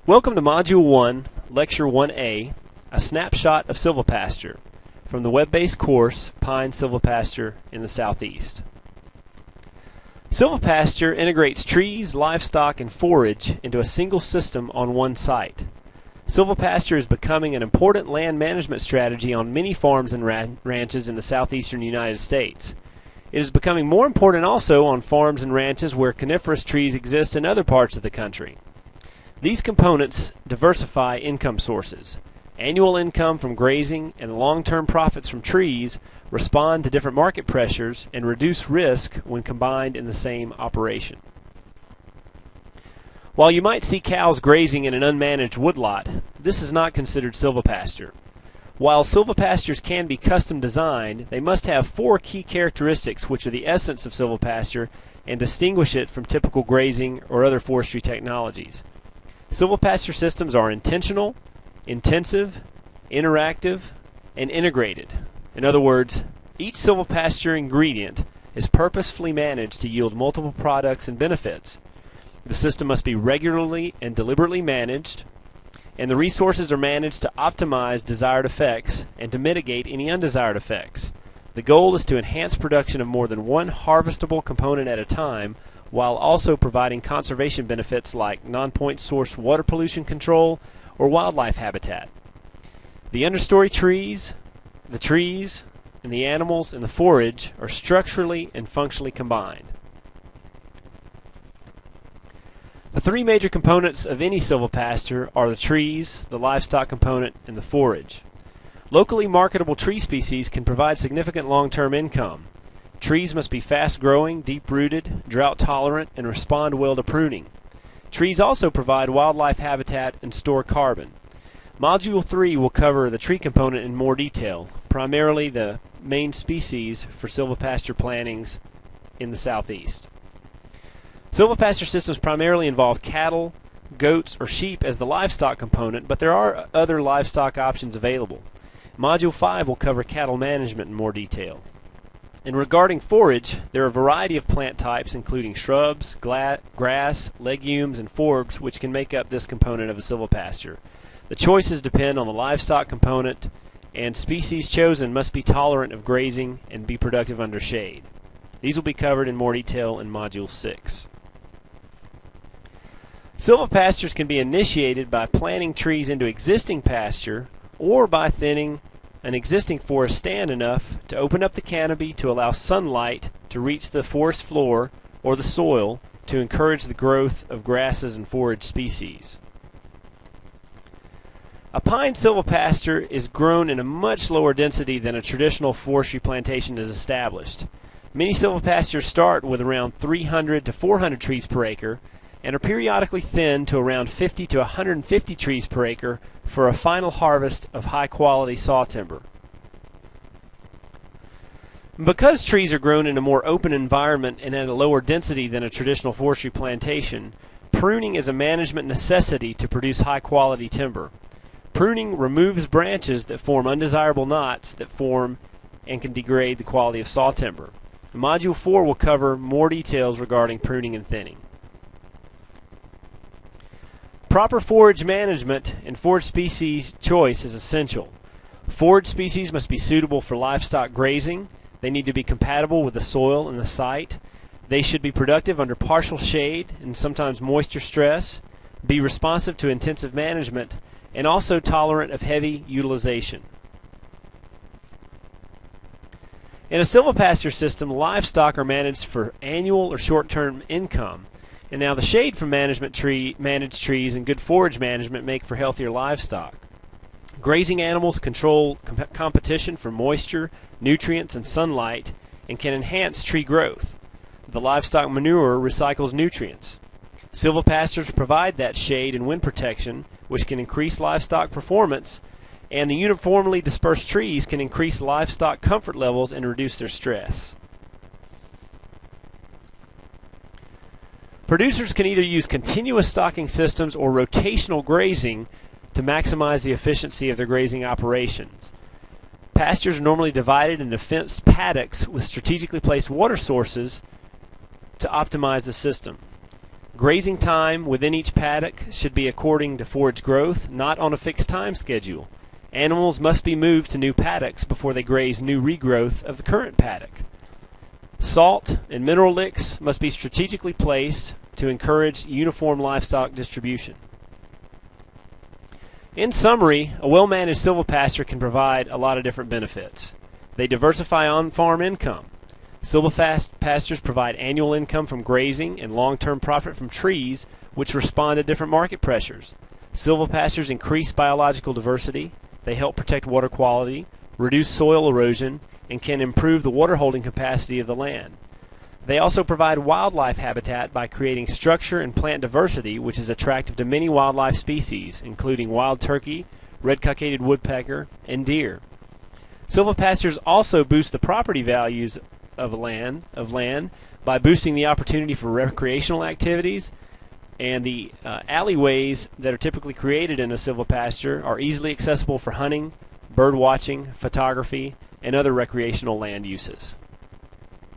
Welcome to Module 1, Lecture 1A, a snapshot of silvopasture, from the web-based course Pine Silvopasture in the Southeast. Silvopasture integrates trees, livestock, and forage into a single system on one site. Silvopasture is becoming an important land management strategy on many farms and ranches in the southeastern United States. It is becoming more important also on farms and ranches where coniferous trees exist in other parts of the country. These components diversify income sources. Annual income from grazing and long-term profits from trees respond to different market pressures and reduce risk when combined in the same operation. While you might see cows grazing in an unmanaged woodlot, this is not considered silvopasture. While silvopastures can be custom designed, they must have four key characteristics which are the essence of silvopasture and distinguish it from typical grazing or other forestry technologies. Silvopasture systems are intentional, intensive, interactive, and integrated. In other words, each silvopasture ingredient is purposefully managed to yield multiple products and benefits. The system must be regularly and deliberately managed, and the resources are managed to optimize desired effects and to mitigate any undesired effects. The goal is to enhance production of more than one harvestable component at a time, while also providing conservation benefits like non-point source water pollution control or wildlife habitat. The understory trees, and the animals and the forage are structurally and functionally combined. The three major components of any silvopasture are the trees, the livestock component, and the forage. Locally marketable tree species can provide significant long-term income. Trees must be fast-growing, deep-rooted, drought-tolerant, and respond well to pruning. Trees also provide wildlife habitat and store carbon. Module 3 will cover the tree component in more detail, primarily the main species for silvopasture plantings in the southeast. Silvopasture systems primarily involve cattle, goats, or sheep as the livestock component, but there are other livestock options available. Module 5 will cover cattle management in more detail. And regarding forage, there are a variety of plant types including shrubs, grass, legumes, and forbs which can make up this component of a silvopasture. The choices depend on the livestock component, and species chosen must be tolerant of grazing and be productive under shade. These will be covered in more detail in Module 6. Silvopastures can be initiated by planting trees into existing pasture or by thinning an existing forest stand enough to open up the canopy to allow sunlight to reach the forest floor or the soil to encourage the growth of grasses and forage species. A pine silvopasture is grown in a much lower density than a traditional forestry plantation is established. Many silvopastures start with around 300 to 400 trees per acre and are periodically thinned to around 50 to 150 trees per acre for a final harvest of high-quality saw timber. Because trees are grown in a more open environment and at a lower density than a traditional forestry plantation, pruning is a management necessity to produce high-quality timber. Pruning removes branches that form undesirable knots that form and can degrade the quality of saw timber. Module 4 will cover more details regarding pruning and thinning. Proper forage management and forage species choice is essential. Forage species must be suitable for livestock grazing. They need to be compatible with the soil and the site. They should be productive under partial shade and sometimes moisture stress, be responsive to intensive management, and also tolerant of heavy utilization. In a silvopasture system, livestock are managed for annual or short-term income. And now the shade from managed trees and good forage management make for healthier livestock. Grazing animals control competition for moisture, nutrients, and sunlight and can enhance tree growth. The livestock manure recycles nutrients. Silvopastures provide that shade and wind protection, which can increase livestock performance, and the uniformly dispersed trees can increase livestock comfort levels and reduce their stress. Producers can either use continuous stocking systems or rotational grazing to maximize the efficiency of their grazing operations. Pastures are normally divided into fenced paddocks with strategically placed water sources to optimize the system. Grazing time within each paddock should be according to forage growth, not on a fixed time schedule. Animals must be moved to new paddocks before they graze new regrowth of the current paddock. Salt and mineral licks must be strategically placed to encourage uniform livestock distribution. In summary, a well-managed silvopasture can provide a lot of different benefits. They diversify on-farm income. Silvopastures provide annual income from grazing and long-term profit from trees, which respond to different market pressures. Silvopastures increase biological diversity. They help protect water quality, reduce soil erosion, and can improve the water holding capacity of the land. They also provide wildlife habitat by creating structure and plant diversity, which is attractive to many wildlife species, including wild turkey, red-cockaded woodpecker, and deer. Silvopastures also boost the property values of land by boosting the opportunity for recreational activities, and the alleyways that are typically created in a silvopasture are easily accessible for hunting, bird watching, photography, and other recreational land uses.